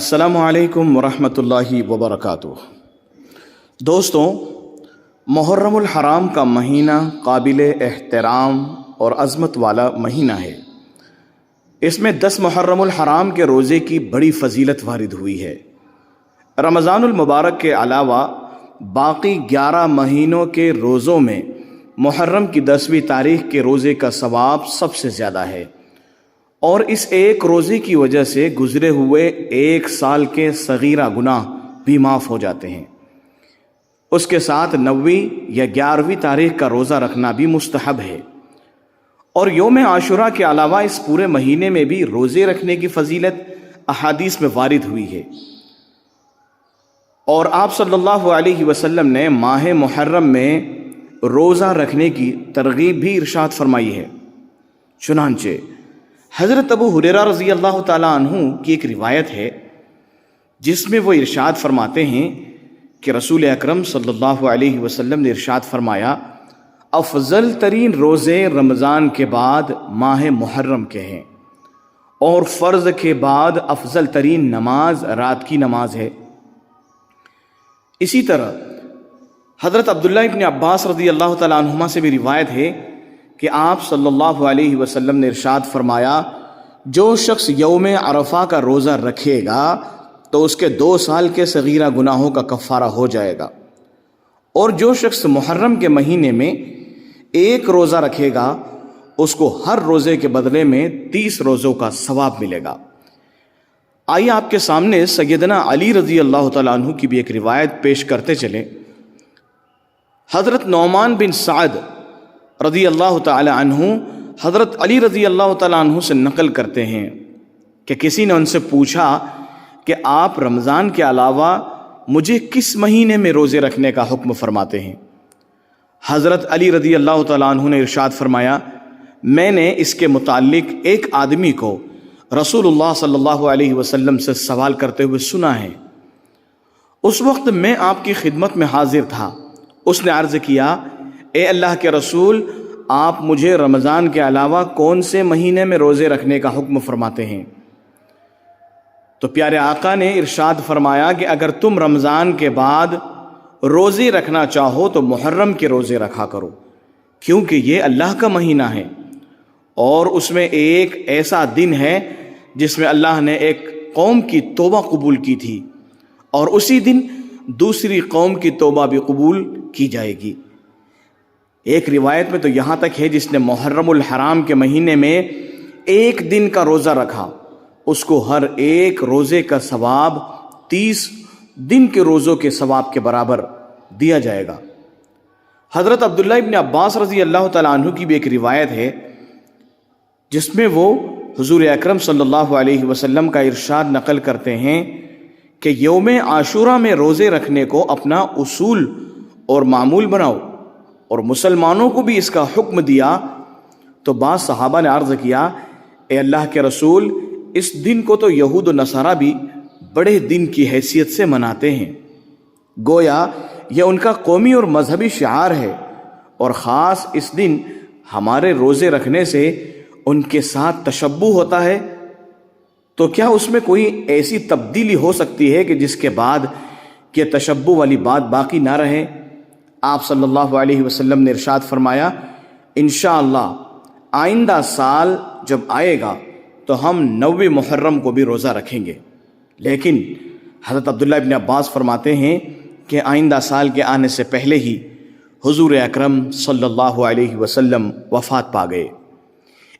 السلام علیکم ورحمۃ اللہ وبرکاتہ۔ دوستوں، محرم الحرام کا مہینہ قابل احترام اور عظمت والا مہینہ ہے۔ اس میں 10 محرم الحرام کے روزے کی بڑی فضیلت وارد ہوئی ہے۔ رمضان المبارک کے علاوہ باقی 11 مہینوں کے روزوں میں محرم کی 10ویں تاریخ کے روزے کا ثواب سب سے زیادہ ہے، اور اس ایک روزے کی وجہ سے گزرے ہوئے 1 سال کے صغیرہ گناہ بھی معاف ہو جاتے ہیں۔ اس کے ساتھ 9ویں یا 11ویں تاریخ کا روزہ رکھنا بھی مستحب ہے۔ اور یوم عاشوراء کے علاوہ اس پورے مہینے میں بھی روزے رکھنے کی فضیلت احادیث میں وارد ہوئی ہے، اور آپ صلی اللہ علیہ وسلم نے ماہ محرم میں روزہ رکھنے کی ترغیب بھی ارشاد فرمائی ہے۔ چنانچہ حضرت ابو ہریرہ رضی اللہ تعالیٰ عنہ کی ایک روایت ہے جس میں وہ ارشاد فرماتے ہیں کہ رسول اکرم صلی اللہ علیہ وسلم نے ارشاد فرمایا، افضل ترین روزے رمضان کے بعد ماہ محرم کے ہیں، اور فرض کے بعد افضل ترین نماز رات کی نماز ہے۔ اسی طرح حضرت عبداللہ ابن عباس رضی اللہ تعالیٰ عنہما سے بھی روایت ہے کہ آپ صلی اللہ علیہ وسلم نے ارشاد فرمایا، جو شخص یوم عرفہ کا روزہ رکھے گا تو اس کے 2 سال کے صغیرہ گناہوں کا کفارہ ہو جائے گا، اور جو شخص محرم کے مہینے میں 1 روزہ رکھے گا اس کو ہر روزے کے بدلے میں 30 روزوں کا ثواب ملے گا۔ آئیے آپ کے سامنے سیدنا علی رضی اللہ تعالیٰ عنہ کی بھی ایک روایت پیش کرتے چلیں۔ حضرت نعمان بن سعد رضی اللہ تعالی عنہ حضرت علی رضی اللہ تعالی عنہ سے نقل کرتے ہیں کہ کسی نے ان سے پوچھا کہ آپ رمضان کے علاوہ مجھے کس مہینے میں روزے رکھنے کا حکم فرماتے ہیں؟ حضرت علی رضی اللہ تعالی عنہ نے ارشاد فرمایا، میں نے اس کے متعلق ایک آدمی کو رسول اللہ صلی اللہ علیہ وسلم سے سوال کرتے ہوئے سنا ہے۔ اس وقت میں آپ کی خدمت میں حاضر تھا۔ اس نے عرض کیا، اے اللہ کے رسول، آپ مجھے رمضان کے علاوہ کون سے مہینے میں روزے رکھنے کا حکم فرماتے ہیں؟ تو پیارے آقا نے ارشاد فرمایا کہ اگر تم رمضان کے بعد روزے رکھنا چاہو تو محرم کے روزے رکھا کرو، کیونکہ یہ اللہ کا مہینہ ہے، اور اس میں ایک ایسا دن ہے جس میں اللہ نے ایک قوم کی توبہ قبول کی تھی، اور اسی دن دوسری قوم کی توبہ بھی قبول کی جائے گی۔ ایک روایت میں تو یہاں تک ہے جس نے محرم الحرام کے مہینے میں 1 دن کا روزہ رکھا اس کو ہر ایک روزے کا ثواب 30 دن کے روزوں کے ثواب کے برابر دیا جائے گا۔ حضرت عبداللہ ابن عباس رضی اللہ تعالیٰ عنہ کی بھی ایک روایت ہے جس میں وہ حضور اکرم صلی اللہ علیہ وسلم کا ارشاد نقل کرتے ہیں کہ یوم عاشوراء میں روزے رکھنے کو اپنا اصول اور معمول بناؤ، اور مسلمانوں کو بھی اس کا حکم دیا۔ تو بعض صحابہ نے عرض کیا، اے اللہ کے رسول، اس دن کو تو یہود و نصارہ بھی بڑے دن کی حیثیت سے مناتے ہیں، گویا یہ ان کا قومی اور مذہبی شعار ہے، اور خاص اس دن ہمارے روزے رکھنے سے ان کے ساتھ تشبہ ہوتا ہے، تو کیا اس میں کوئی ایسی تبدیلی ہو سکتی ہے کہ جس کے بعد یہ تشبہ والی بات باقی نہ رہے؟ آپ صلی اللہ علیہ وسلم نے ارشاد فرمایا، انشاءاللہ آئندہ سال جب آئے گا تو ہم 9 محرم کو بھی روزہ رکھیں گے۔ لیکن حضرت عبداللہ ابن عباس فرماتے ہیں کہ آئندہ سال کے آنے سے پہلے ہی حضور اکرم صلی اللہ علیہ وسلم وفات پا گئے۔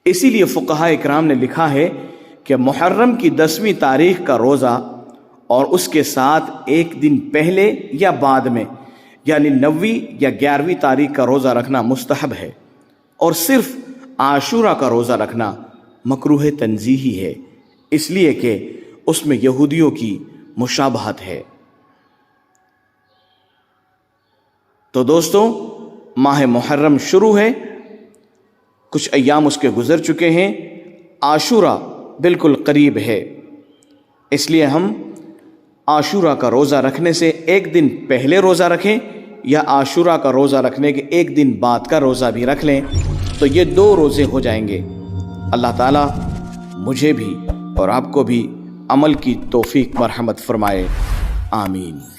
اسی لیے فقہاء اکرام نے لکھا ہے کہ محرم کی 10ویں تاریخ کا روزہ اور اس کے ساتھ 1 دن پہلے یا بعد میں، یعنی 9ویں یا 11ویں تاریخ کا روزہ رکھنا مستحب ہے، اور صرف عاشوراء کا روزہ رکھنا مکروہ تنزیہی ہے، اس لیے کہ اس میں یہودیوں کی مشابہت ہے۔ تو دوستو، ماہ محرم شروع ہے، کچھ ایام اس کے گزر چکے ہیں، عاشوراء بالکل قریب ہے، اس لیے ہم عاشوراء کا روزہ رکھنے سے 1 دن پہلے روزہ رکھیں، یا عاشوراء کا روزہ رکھنے کے 1 دن بعد کا روزہ بھی رکھ لیں، تو یہ 2 روزے ہو جائیں گے۔ اللہ تعالیٰ مجھے بھی اور آپ کو بھی عمل کی توفیق مرحمت فرمائے، آمین۔